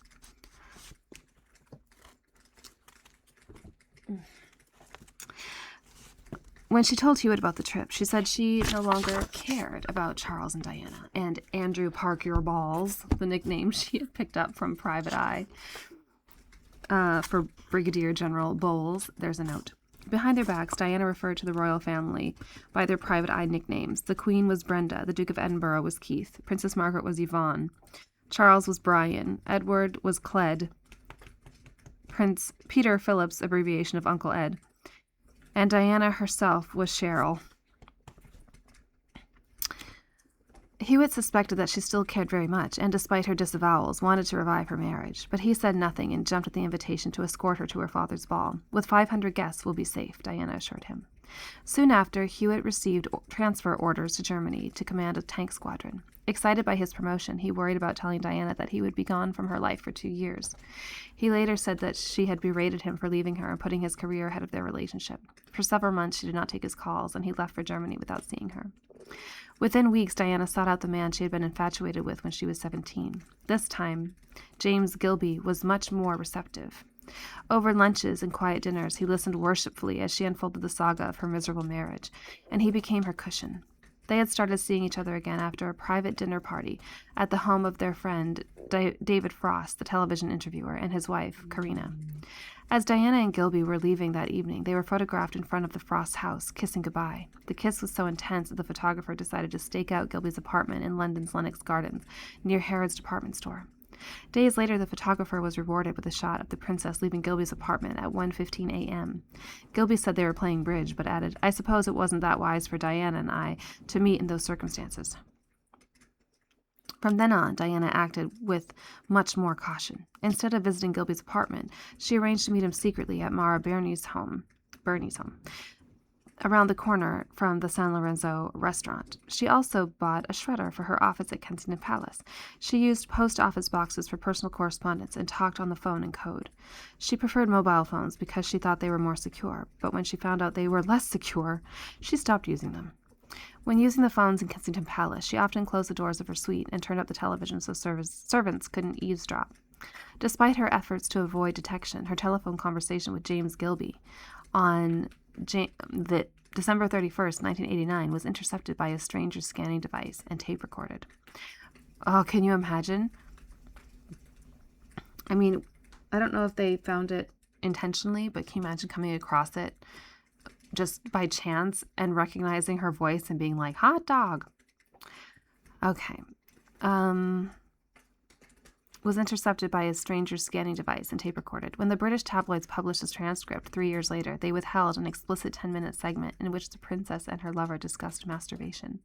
When she told Hewitt about the trip, she said she no longer cared about Charles and Diana, and Andrew Park Your Balls, the nickname she had picked up from Private Eye for Brigadier General Bowles. There's a note. Behind their backs, Diana referred to the royal family by their Private Eye nicknames. The Queen was Brenda, the Duke of Edinburgh was Keith, Princess Margaret was Yvonne, Charles was Brian, Edward was Cled, Prince Peter Phillips, abbreviation of Uncle Ed, and Diana herself was Cheryl. Hewitt suspected that she still cared very much, and despite her disavowals, wanted to revive her marriage. But he said nothing and jumped at the invitation to escort her to her father's ball. With 500 guests, we'll be safe, Diana assured him. Soon after, Hewitt received transfer orders to Germany to command a tank squadron. Excited by his promotion, he worried about telling Diana that he would be gone from her life for 2 years. He later said that she had berated him for leaving her and putting his career ahead of their relationship. For several months, she did not take his calls, and he left for Germany without seeing her. Within weeks, Diana sought out the man she had been infatuated with when she was 17. This time, James Gilby was much more receptive. Over lunches and quiet dinners, he listened worshipfully as she unfolded the saga of her miserable marriage, and he became her cushion. They had started seeing each other again after a private dinner party at the home of their friend David Frost, the television interviewer, and his wife, Karina. As Diana and Gilby were leaving that evening, they were photographed in front of the Frost house, kissing goodbye. The kiss was so intense that the photographer decided to stake out Gilby's apartment in London's Lenox Gardens, near Harrods department store. Days later, the photographer was rewarded with a shot of the princess leaving Gilby's apartment at 1:15 a.m. Gilby said they were playing bridge, but added, "I suppose it wasn't that wise for Diana and I to meet in those circumstances." From then on, Diana acted with much more caution. Instead of visiting Gilby's apartment, she arranged to meet him secretly at Mara Bernie's home, around the corner from the San Lorenzo restaurant. She also bought a shredder for her office at Kensington Palace. She used post office boxes for personal correspondence and talked on the phone in code. She preferred mobile phones because she thought they were more secure, but when she found out they were less secure, she stopped using them. When using the phones in Kensington Palace, she often closed the doors of her suite and turned up the television so servants couldn't eavesdrop. Despite her efforts to avoid detection, her telephone conversation with James Gilby on the December 31st, 1989, was intercepted by a stranger's scanning device and tape recorded. Oh, can you imagine? I mean, I don't know if they found it intentionally, but can you imagine coming across it just by chance and recognizing her voice and being like, hot dog? Okay. Was intercepted by a stranger's scanning device and tape recorded. When the British tabloids published this transcript 3 years later, they withheld an explicit 10-minute segment in which the princess and her lover discussed masturbation.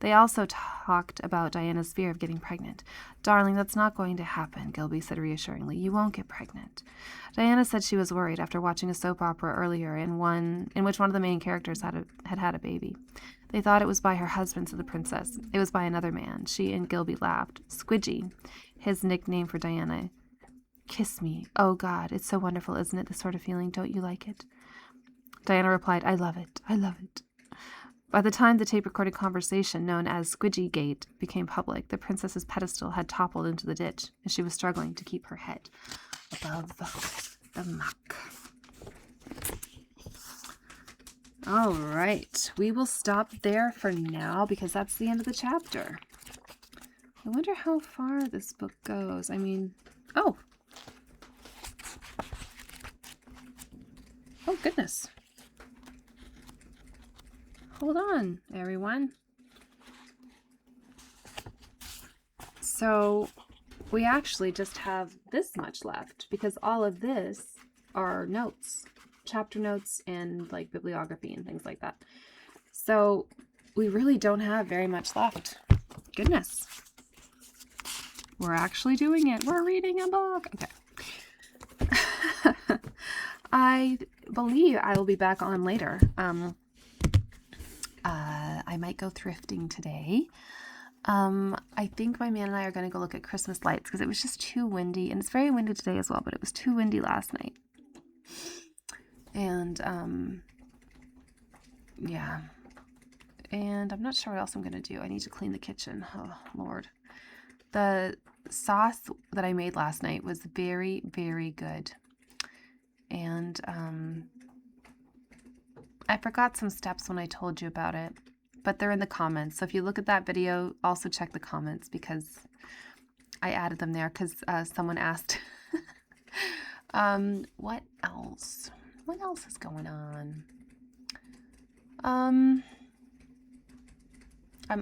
They also talked about Diana's fear of getting pregnant. "Darling, that's not going to happen," Gilby said reassuringly. "You won't get pregnant." Diana said she was worried after watching a soap opera earlier in which one of the main characters had a baby. They thought it was by her husband, said the princess. It was by another man. She and Gilby laughed. Squidgy, his nickname for Diana. "Kiss me. Oh, God, it's so wonderful, isn't it, this sort of feeling? Don't you like it?" Diana replied, "I love it. I love it." By the time the tape-recorded conversation, known as Squidgy Gate, became public, the princess's pedestal had toppled into the ditch, and she was struggling to keep her head above the muck. All right, we will stop there for now because that's the end of the chapter. I wonder how far this book goes. I mean, oh, goodness. Hold on, everyone. So we actually just have this much left because all of this are notes, chapter notes, and like bibliography and things like that. So we really don't have very much left. Goodness. We're actually doing it. We're reading a book. Okay. I believe I will be back on later. I might go thrifting today. I think my man and I are going to go look at Christmas lights because it was just too windy, and it's very windy today as well, but it was too windy last night. And, yeah. And I'm not sure what else I'm going to do. I need to clean the kitchen. Oh, Lord. The sauce that I made last night was very, very good. And, I forgot some steps when I told you about it, but they're in the comments. So if you look at that video, also check the comments because I added them there because someone asked. What else? What else is going on? I'm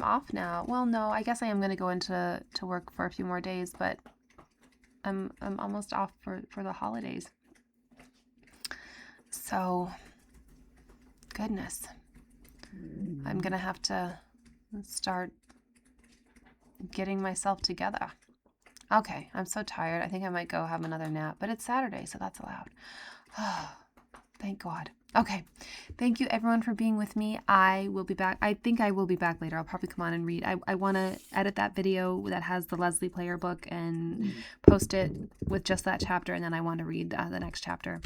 off now. Well, no, I guess I am going to go into work for a few more days, but I'm almost off for the holidays. So, goodness. I'm going to have to start getting myself together. Okay, I'm so tired. I think I might go have another nap, but it's Saturday, so that's allowed. Thank God. Okay. Thank you everyone for being with me. I will be back. I think I will be back later. I'll probably come on and read. I want to edit that video that has the Leslie Player book and post it with just that chapter, and then I want to read the next chapter.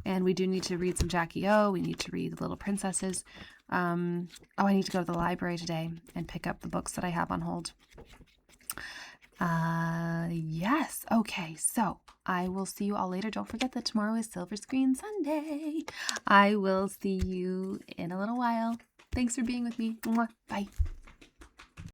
And we do need to read some Jackie O. We need to read The Little Princesses. I need to go to the library today and pick up the books that I have on hold. Yes. Okay. So I will see you all later. Don't forget that tomorrow is Silver Screen Sunday. I will see you in a little while. Thanks for being with me. Mwah. Bye.